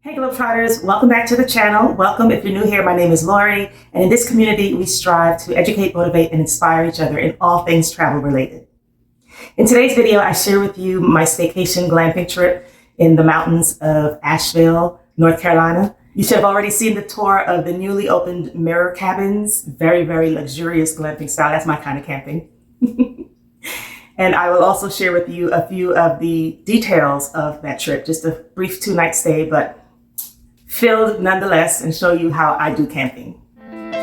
Hey GlobeTrotters, welcome back to the channel. Welcome if you're new here. My name is Lori, and in this community we strive to educate, motivate, and inspire each other in all things travel related. In today's video, I share with you my staycation glamping trip in the mountains of Asheville, North Carolina. You should have already seen the tour of the newly opened Mirror Cabins. Very, very luxurious glamping style. That's my kind of camping. And I will also share with you a few of the details of that trip. Just a brief 2-night stay, but filled nonetheless, and show you how I do camping.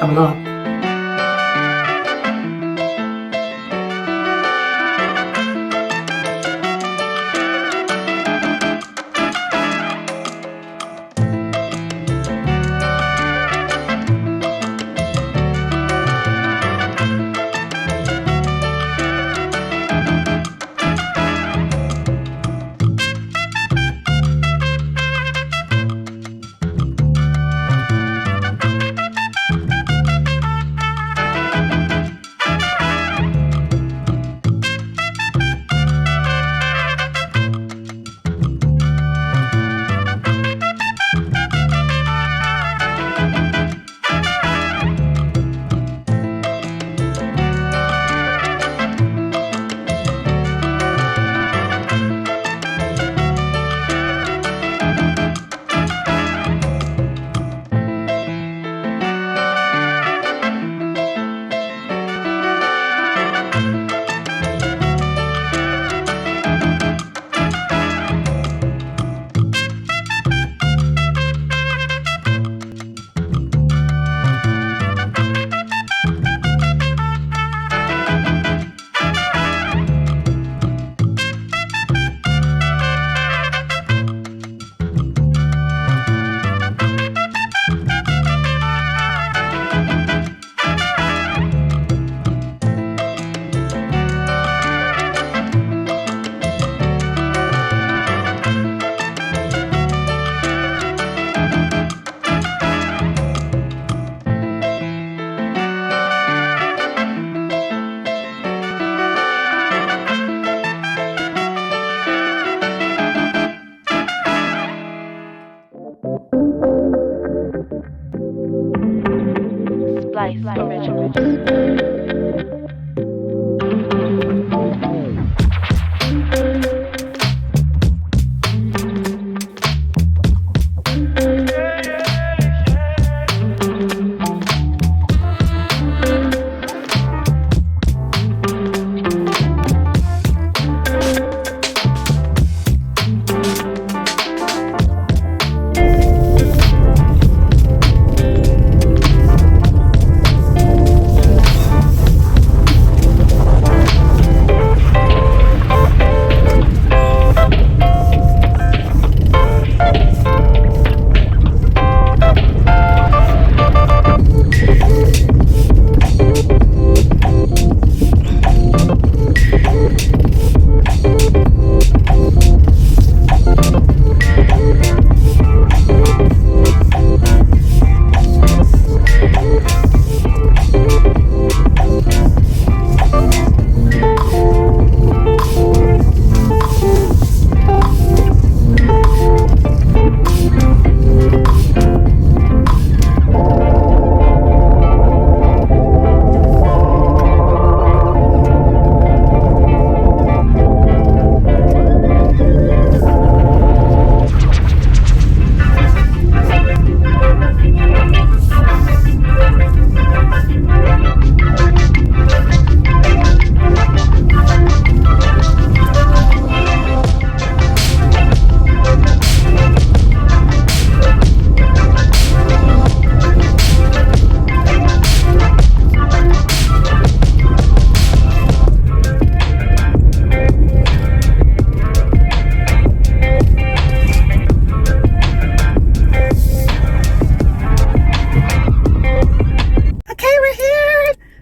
Come along.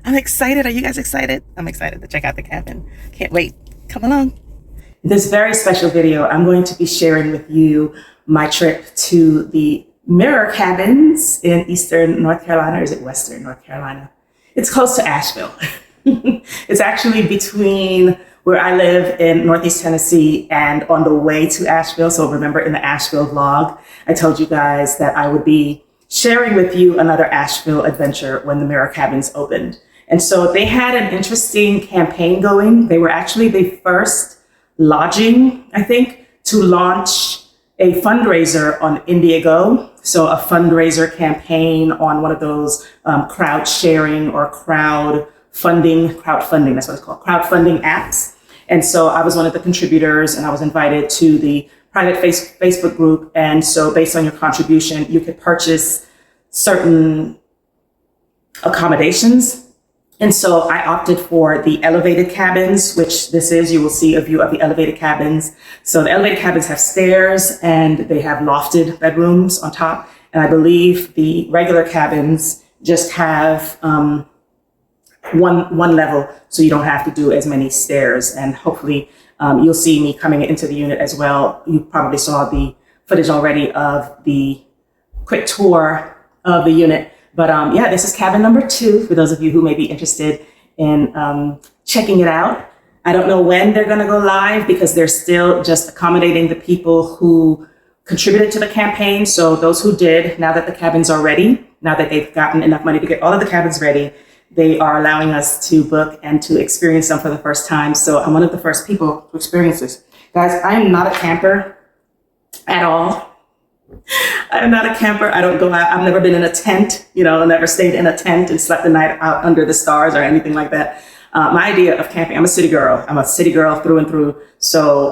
I'm excited. Are you guys excited? I'm excited to check out the cabin. Can't wait. Come along. In this very special video, I'm going to be sharing with you my trip to the Mirror Cabins in Eastern North Carolina, or is it Western North Carolina? It's close to Asheville. It's actually between where I live in Northeast Tennessee and on the way to Asheville. So remember in the Asheville vlog, I told you guys that I would be sharing with you another Asheville adventure when the Mirror Cabins opened. And so they had an interesting campaign going. They were actually the first lodging, I think, to launch a fundraiser on Indiegogo. So a fundraiser campaign on one of those crowd sharing or crowdfunding, that's what it's called, crowdfunding apps. And so I was one of the contributors and I was invited to the private Facebook group. And so based on your contribution, you could purchase certain accommodations. And so I opted for the elevated cabins, which this is, you will see a view of the elevated cabins. So the elevated cabins have stairs and they have lofted bedrooms on top. And I believe the regular cabins just have one level, so you don't have to do as many stairs. And hopefully you'll see me coming into the unit as well. You probably saw the footage already of the quick tour of the unit. But yeah, this is cabin number 2 for those of you who may be interested in checking it out. I don't know when they're going to go live because they're still just accommodating the people who contributed to the campaign. So those who did, now that the cabins are ready, now that they've gotten enough money to get all of the cabins ready, they are allowing us to book and to experience them for the first time. So I'm one of the first people to experience this. Guys, I am not a camper at all. I am not a camper. I don't go out. I've never been in a tent, never stayed in a tent and slept the night out under the stars or anything like that. My idea of camping, I'm a city girl. I'm a city girl through and through. So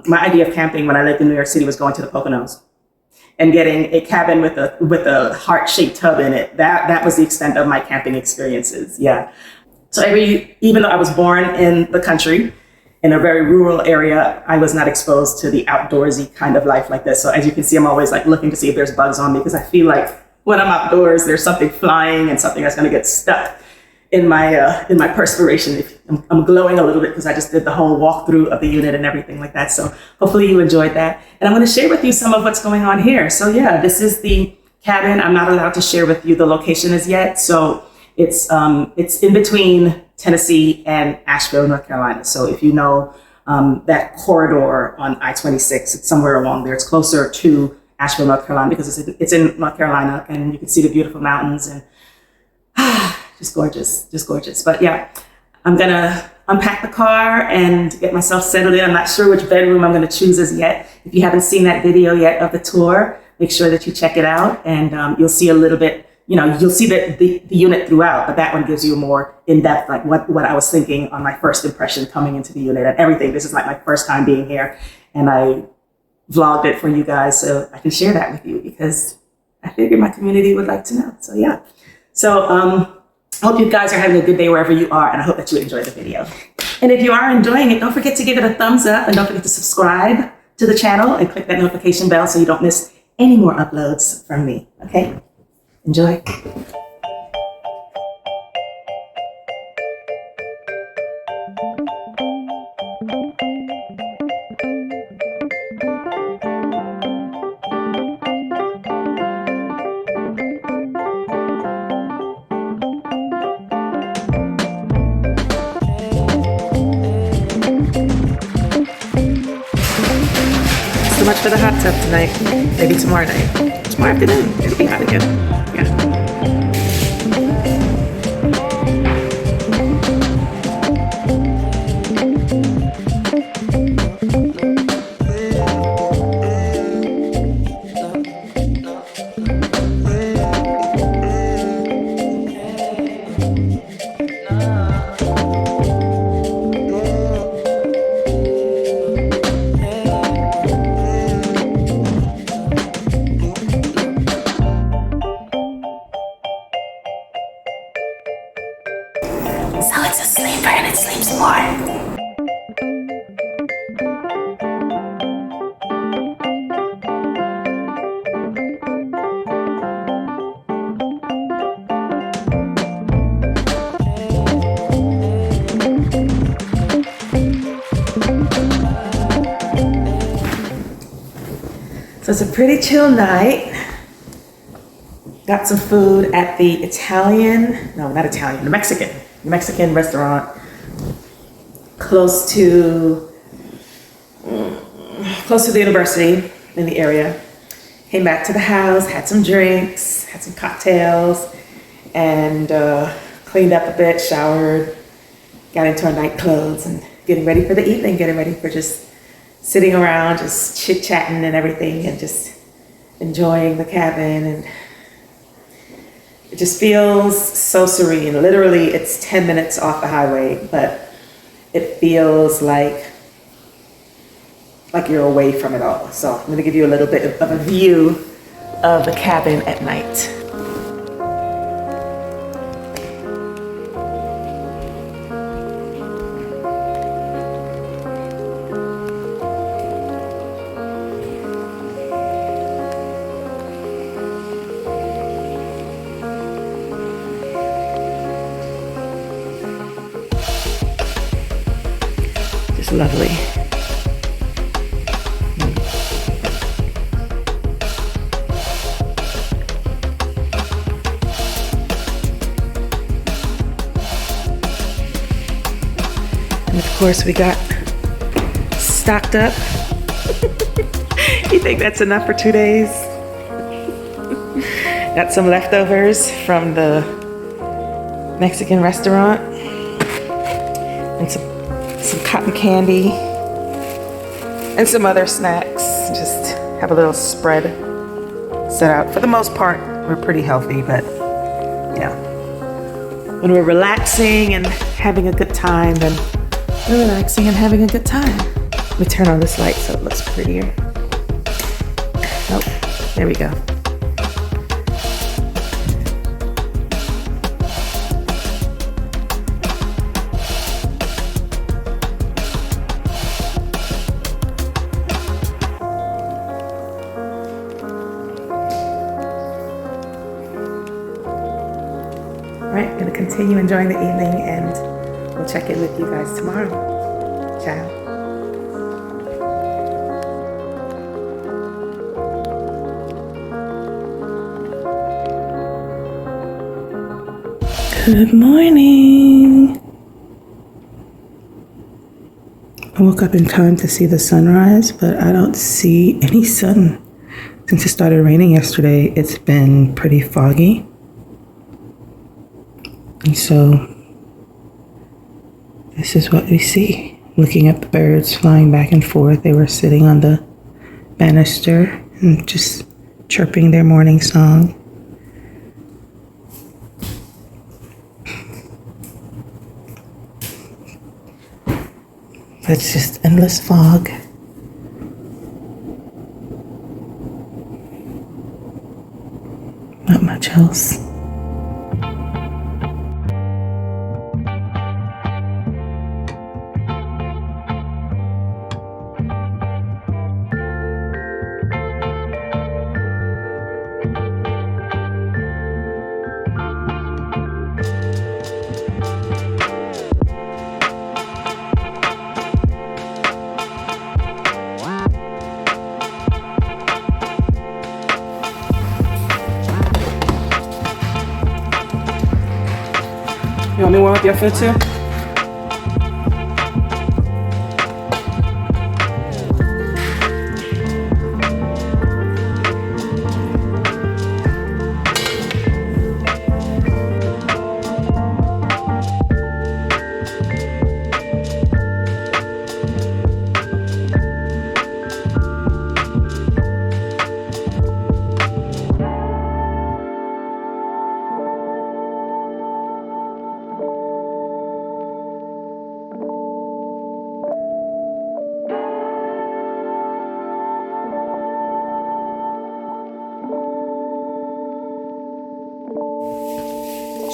my idea of camping when I lived in New York City was going to the Poconos and getting a cabin with a heart-shaped tub in it. That was the extent of my camping experiences. Yeah. So even though I was born in the country, in a very rural area, I was not exposed to the outdoorsy kind of life like this. So as you can see, I'm always like looking to see if there's bugs on me because I feel like when I'm outdoors, there's something flying and something that's going to get stuck in my perspiration. I'm glowing a little bit because I just did the whole walkthrough of the unit and everything like that. So hopefully you enjoyed that. And I'm going to share with you some of what's going on here. So yeah, this is the cabin. I'm not allowed to share with you the location as yet. So it's in between Tennessee and Asheville, North Carolina. So if you know that corridor on I-26, it's somewhere along there. It's closer to Asheville, North Carolina, because it's in North Carolina and you can see the beautiful mountains and just gorgeous. But yeah, I'm gonna unpack the car and get myself settled in. I'm not sure which bedroom I'm gonna choose as yet. If you haven't seen that video yet of the tour, make sure that you check it out and you'll see a little bit. You'll see the unit throughout, but that one gives you a more in-depth, like what I was thinking on my first impression coming into the unit and everything. This is like my first time being here and I vlogged it for you guys so I can share that with you because I figured my community would like to know. So yeah. So I hope you guys are having a good day wherever you are and I hope that you enjoy the video. And if you are enjoying it, don't forget to give it a thumbs up and don't forget to subscribe to the channel and click that notification bell so you don't miss any more uploads from me. Okay? Enjoy. So much for the hot tub tonight. Maybe tomorrow night. Tomorrow afternoon. It'll be hot again. Yeah. So it's a sleeper and it sleeps more. So it's a pretty chill night. Got some food at the Mexican restaurant close to the university in the area. Came back to the house, had some drinks, had some cocktails, and cleaned up a bit, showered, got into our night clothes, and getting ready for the evening, getting ready for just sitting around, just chit-chatting and everything, and just enjoying the cabin. And it just feels so serene. Literally, it's 10 minutes off the highway, but it feels like you're away from it all. So I'm gonna give you a little bit of a view of the cabin at night. Just lovely. And of course, we got stocked up. You think that's enough for 2 days? Got some leftovers from the Mexican restaurant and some cotton candy and some other snacks. Just have a little spread set out. For the most part, we're pretty healthy, but yeah. When we're relaxing and having a good time, then we're relaxing and having a good time. Let me turn on this light so it looks prettier. Oh, there we go. All right, gonna continue enjoying the evening, and we'll check in with you guys tomorrow. Ciao. Good morning. I woke up in time to see the sunrise, but I don't see any sun. Since it started raining yesterday, it's been pretty foggy. And so this is what we see. Looking at the birds flying back and forth. They were sitting on the banister and just chirping their morning song. It's just endless fog. Not much else. You want me to warm up your food too?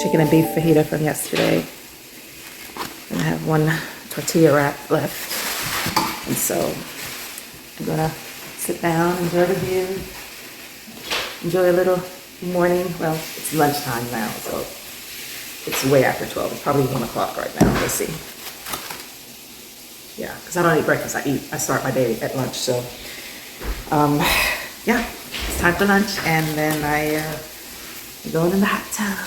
Chicken and beef fajita from yesterday. And I have one tortilla wrap left. And so I'm gonna sit down, enjoy the view, enjoy a little morning. Well, it's lunchtime now, so it's way after 12. It's probably 1 o'clock right now. We'll see. Yeah, because I don't eat breakfast. I start my day at lunch. So yeah, it's time for lunch, and then I'm going in the hot tub.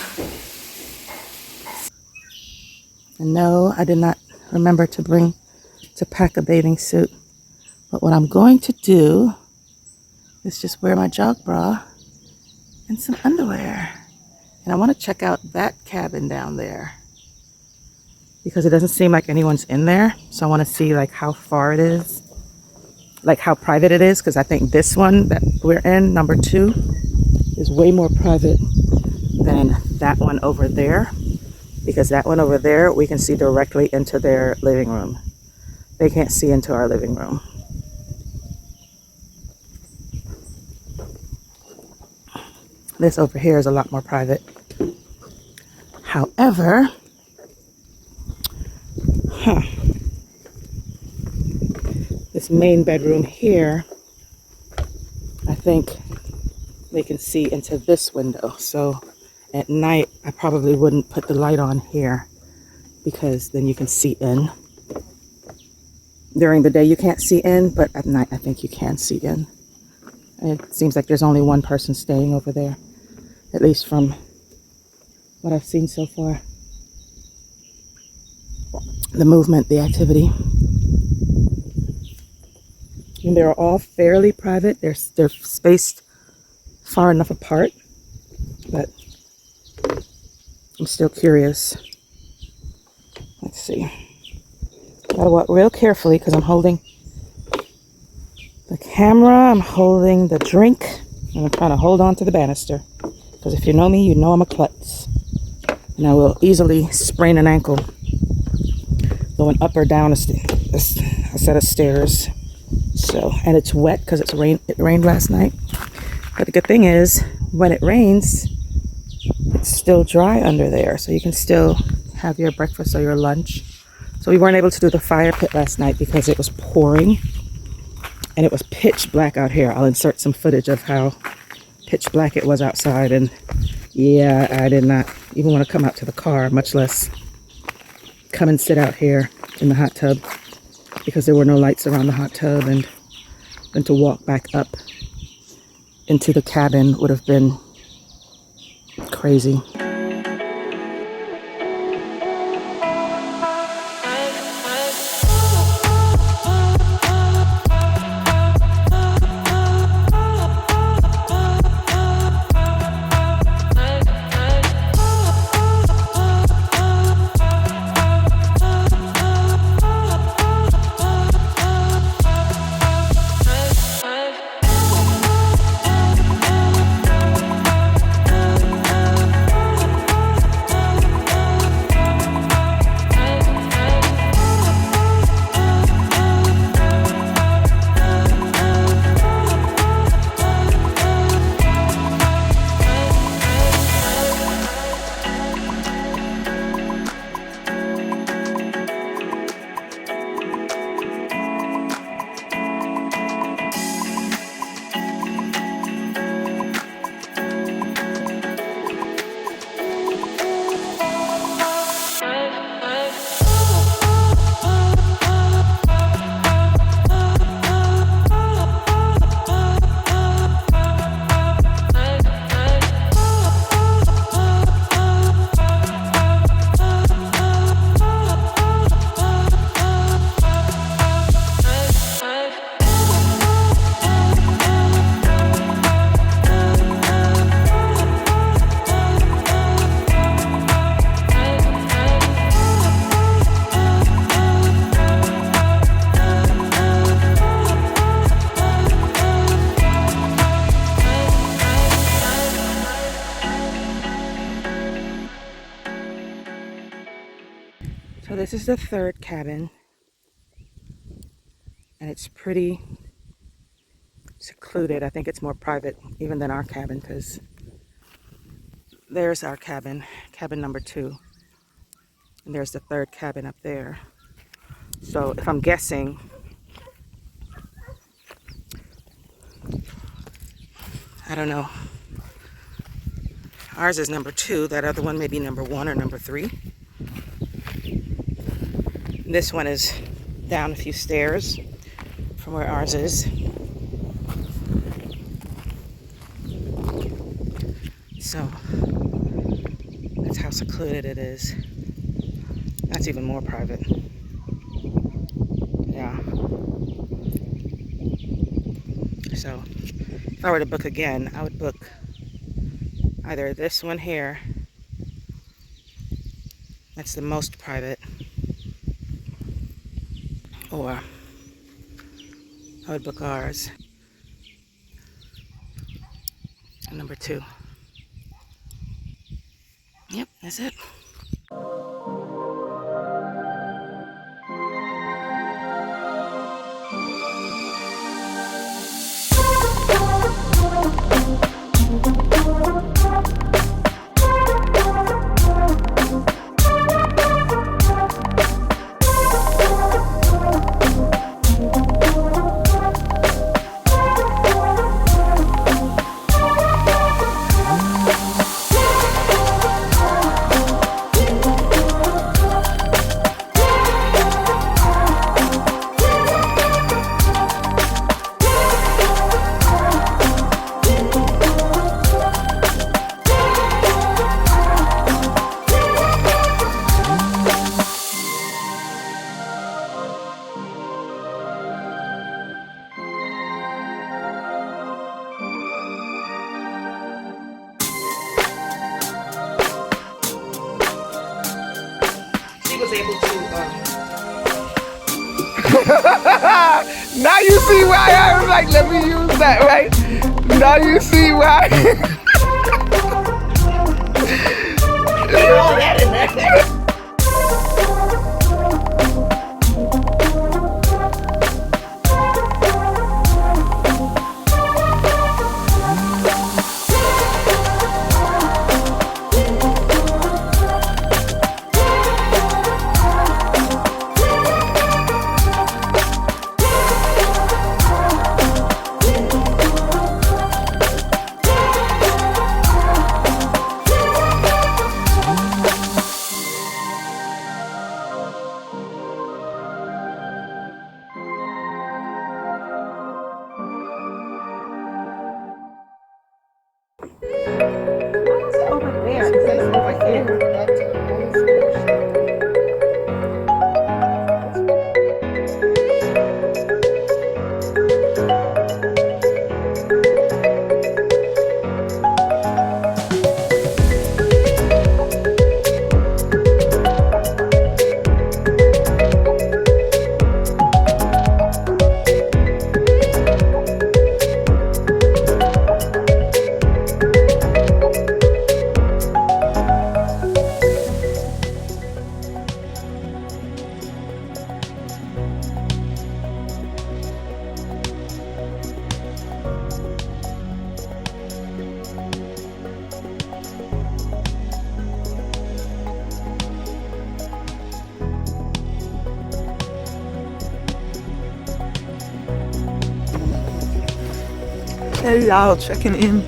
And no, I did not remember to pack a bathing suit. But what I'm going to do is just wear my jog bra and some underwear. And I want to check out that cabin down there because it doesn't seem like anyone's in there. So I want to see like how far it is, like how private it is, because I think this one that we're in, number 2, is way more private than that one over there, because that one over there we can see directly into their living room. They can't see into our living room. This over here is a lot more private. However, this main bedroom here, I think they can see into this window. So at night, I probably wouldn't put the light on here because then you can see in. During the day, you can't see in, but at night, I think you can see in. And it seems like there's only one person staying over there, at least from what I've seen so far. The movement, the activity. And they're all fairly private. They're spaced far enough apart, but I'm still curious. Let's see. Gotta walk real carefully because I'm holding the camera, I'm holding the drink, and I'm trying to hold on to the banister. Because if you know me, you know I'm a klutz. And I will easily sprain an ankle going up or down a set of stairs. So, and it's wet because it rained last night. But the good thing is, when it rains, it's still dry under there. So you can still have your breakfast or your lunch. So we weren't able to do the fire pit last night because it was pouring. And it was pitch black out here. I'll insert some footage of how pitch black it was outside. And yeah, I did not even want to come out to the car, much less come and sit out here in the hot tub, because there were no lights around the hot tub, and then to walk back up into the cabin would have been crazy. So this is the third cabin, and it's pretty secluded. I think it's more private even than our cabin, because there's our cabin, cabin number 2, and there's the third cabin up there. So if I'm guessing, I don't know, ours is number 2, that other one may be number 1 or number 3. This one is down a few stairs from where ours is. So that's how secluded it is. That's even more private. So if I were to book again, I would book either this one here, that's the most private, or I would book ours, number 2. Yep, that's it. Was able to now you see why I was like, let me use that, right? Now you see why. all that in there. Hey y'all, checking in.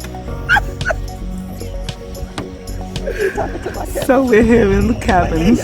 So we're here in the cabins.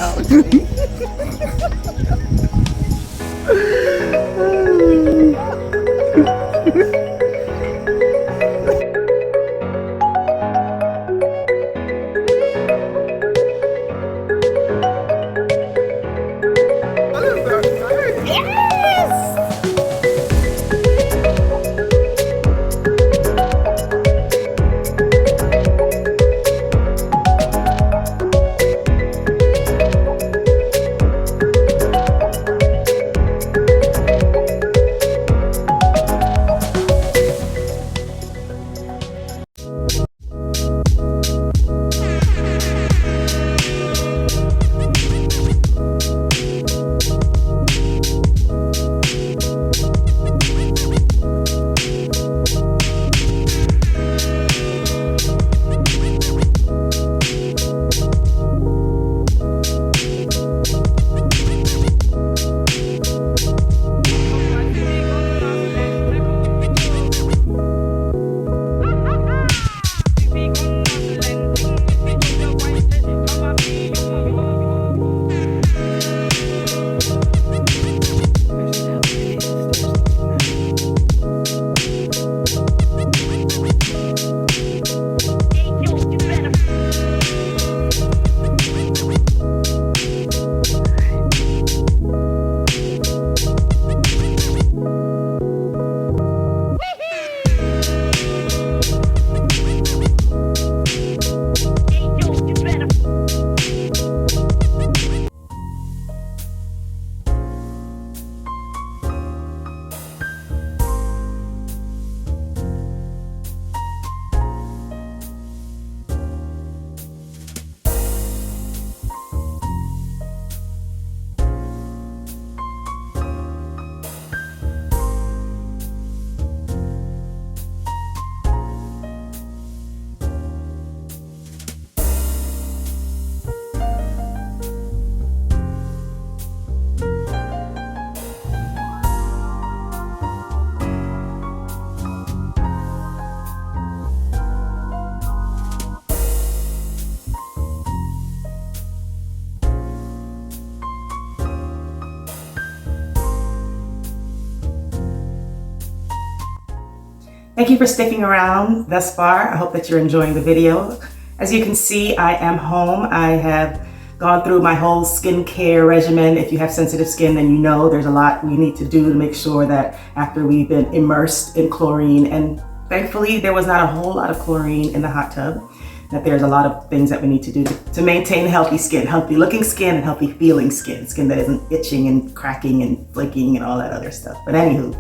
Thank you for sticking around thus far. I hope that you're enjoying the video. As you can see, I am home. I have gone through my whole skincare regimen. If you have sensitive skin, then you know there's a lot we need to do to make sure that after we've been immersed in chlorine, and thankfully there was not a whole lot of chlorine in the hot tub, that there's a lot of things that we need to do to maintain healthy skin, healthy looking skin and healthy feeling skin, skin that isn't itching and cracking and flaking and all that other stuff. But anywho,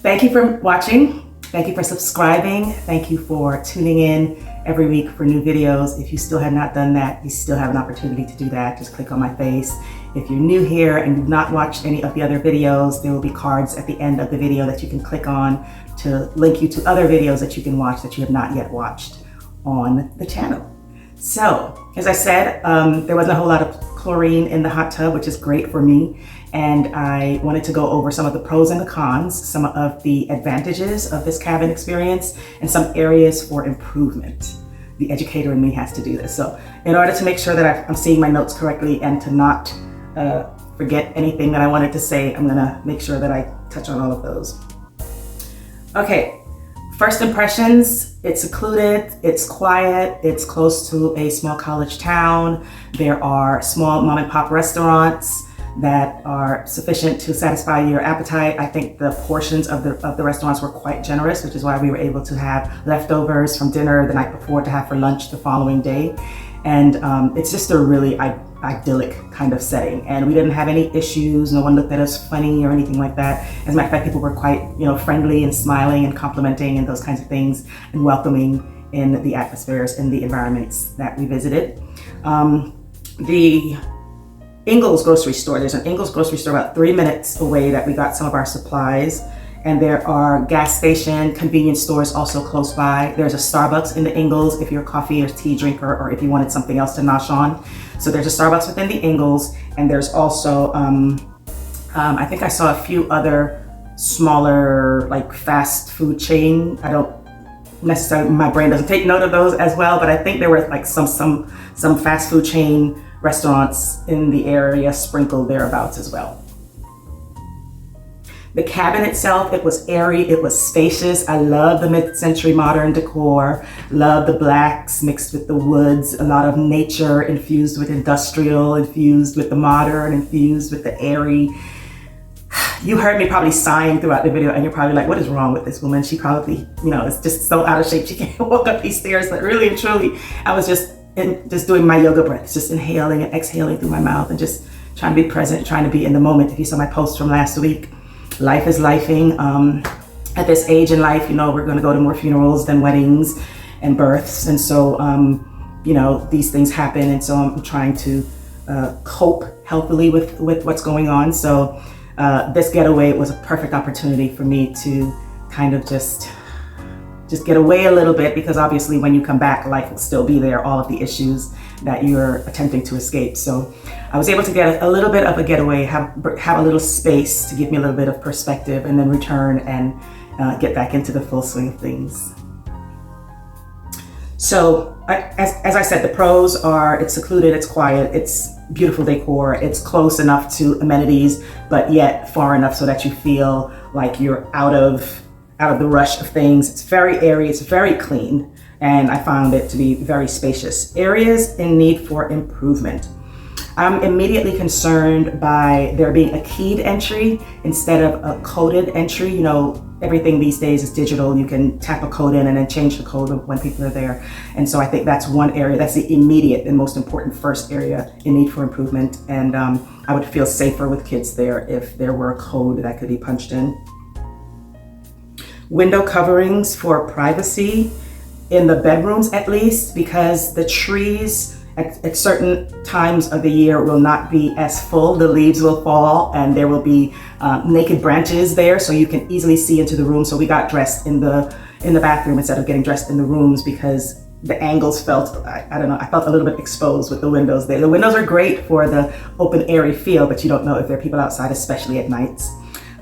thank you for watching. Thank you for subscribing. Thank you for tuning in every week for new videos. If you still have not done that, you still have an opportunity to do that. Just click on my face. If you're new here and you've not watched any of the other videos, there will be cards at the end of the video that you can click on to link you to other videos that you can watch that you have not yet watched on the channel. So, as I said, there wasn't a whole lot of chlorine in the hot tub, which is great for me. And I wanted to go over some of the pros and the cons, some of the advantages of this cabin experience, and some areas for improvement. The educator in me has to do this. So in order to make sure that I'm seeing my notes correctly and to not forget anything that I wanted to say, I'm gonna make sure that I touch on all of those. Okay, first impressions, it's secluded, it's quiet, it's close to a small college town. There are small mom and pop restaurants that are sufficient to satisfy your appetite. I think the portions of the restaurants were quite generous, which is why we were able to have leftovers from dinner the night before to have for lunch the following day. And it's just a really idyllic kind of setting. And we didn't have any issues. No one looked at us funny or anything like that. As a matter of fact, people were quite, friendly and smiling and complimenting and those kinds of things and welcoming in the atmospheres and the environments that we visited. The Ingles grocery store. There's an Ingles grocery store about 3 minutes away that we got some of our supplies. And there are gas station, convenience stores also close by. There's a Starbucks in the Ingles if you're a coffee or tea drinker or if you wanted something else to nosh on. So there's a Starbucks within the Ingles, and there's also, I think I saw a few other smaller like fast food chain. I don't necessarily, my brain doesn't take note of those as well, but I think there were like some fast food chain restaurants in the area sprinkled thereabouts as well. The cabin itself, it was airy, it was spacious. I love the mid-century modern decor, love the blacks mixed with the woods, a lot of nature infused with industrial, infused with the modern, infused with the airy. You heard me probably sighing throughout the video and you're probably like, what is wrong with this woman? She probably, is just so out of shape. She can't walk up these stairs, but really and truly, I was just doing my yoga breaths, just inhaling and exhaling through my mouth and just trying to be present, trying to be in the moment. If you saw my post from last week, life is lifing. At this age in life, we're going to go to more funerals than weddings and births. And so, these things happen. And so I'm trying to cope healthily with what's going on. So this getaway was a perfect opportunity for me to kind of just get away a little bit, because obviously when you come back, life will still be there, all of the issues that you're attempting to escape. So I was able to get a little bit of a getaway, have a little space to give me a little bit of perspective, and then return and get back into the full swing of things. So as I said, the pros are it's secluded, it's quiet, it's beautiful decor, it's close enough to amenities, but yet far enough so that you feel like you're out of the rush of things. It's very airy, it's very clean, and I found it to be very spacious. Areas in need for improvement. I'm immediately concerned by there being a keyed entry instead of a coded entry. Everything these days is digital. You can tap a code in and then change the code when people are there. And so I think that's one area, that's the immediate and most important first area in need for improvement. And I would feel safer with kids there if there were a code that could be punched in. Window coverings for privacy in the bedrooms at least, because the trees at certain times of the year will not be as full. The leaves will fall and there will be naked branches there, so you can easily see into the room. So we got dressed in the bathroom instead of getting dressed in the rooms, because the angles felt, I don't know, I felt a little bit exposed with the windows there. The windows are great for the open airy feel, but you don't know if there are people outside, especially at nights.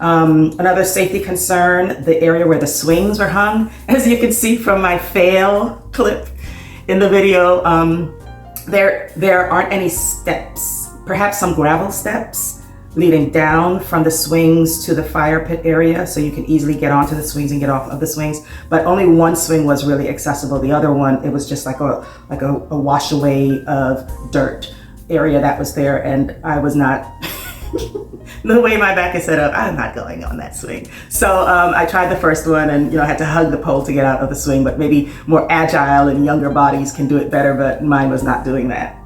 Another safety concern, the area where the swings were hung. As you can see from my fail clip in the video, there aren't any steps, perhaps some gravel steps, leading down from the swings to the fire pit area, so you can easily get onto the swings and get off of the swings. But only one swing was really accessible. The other one, it was just like a wash away of dirt area that was there, and I was not the way my back is set up, I'm not going on that swing. So I tried the first one, and I had to hug the pole to get out of the swing, but maybe more agile and younger bodies can do it better, but mine was not doing that.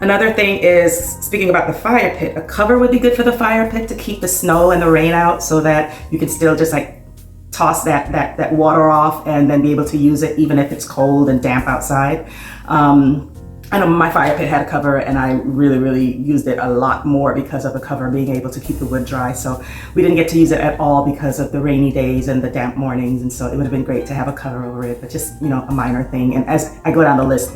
Another thing is, speaking about the fire pit, a cover would be good for the fire pit to keep the snow and the rain out, so that you can still just like toss that water off and then be able to use it even if it's cold and damp outside. I know my fire pit had a cover, and I really used it a lot more because of the cover being able to keep the wood dry. So we didn't get to use it at all because of the rainy days and the damp mornings, and so it would have been great to have a cover over it, but just a minor thing. And as I go down the list,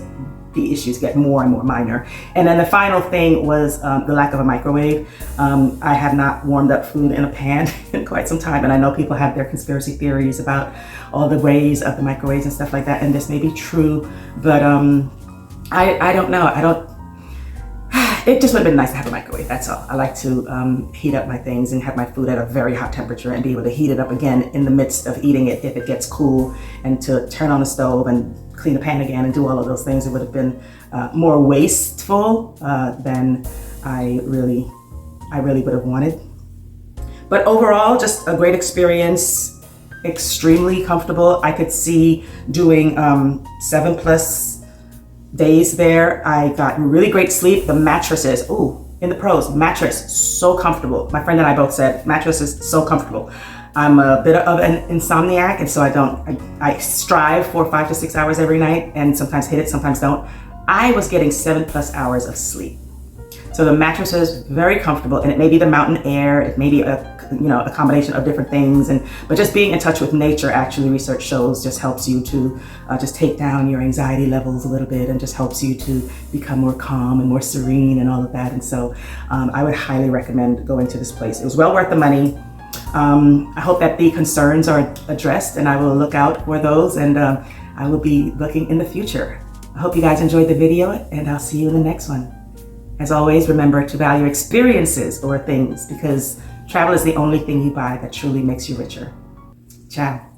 the issues get more and more minor. And then the final thing was the lack of a microwave. I have not warmed up food in a pan in quite some time, and I know people have their conspiracy theories about all the ways of the microwaves and stuff like that, and this may be true, but I don't know. It just would have been nice to have a microwave, that's all. I like to heat up my things and have my food at a very hot temperature and be able to heat it up again in the midst of eating it if it gets cool, and to turn on the stove and clean the pan again and do all of those things. It would have been more wasteful than I really would have wanted. But overall, just a great experience, extremely comfortable. I could see doing 7+ days there. I got really great sleep. The mattresses, in the pros, mattress, so comfortable. My friend and I both said, mattress is so comfortable. I'm a bit of an insomniac, and so I strive for 5 to 6 hours every night, and sometimes hit it, sometimes don't. I was getting 7+ hours of sleep. So the mattress is very comfortable, and it may be the mountain air, it may be a combination of different things, but just being in touch with nature, actually, research shows, just helps you to just take down your anxiety levels a little bit, and just helps you to become more calm and more serene and all of that. And so I would highly recommend going to this place. It was well worth the money. I hope that the concerns are addressed, and I will look out for those, and I will be looking in the future. I hope you guys enjoyed the video, and I'll see you in the next one. As always, remember to value experiences over things, because travel is the only thing you buy that truly makes you richer. Ciao.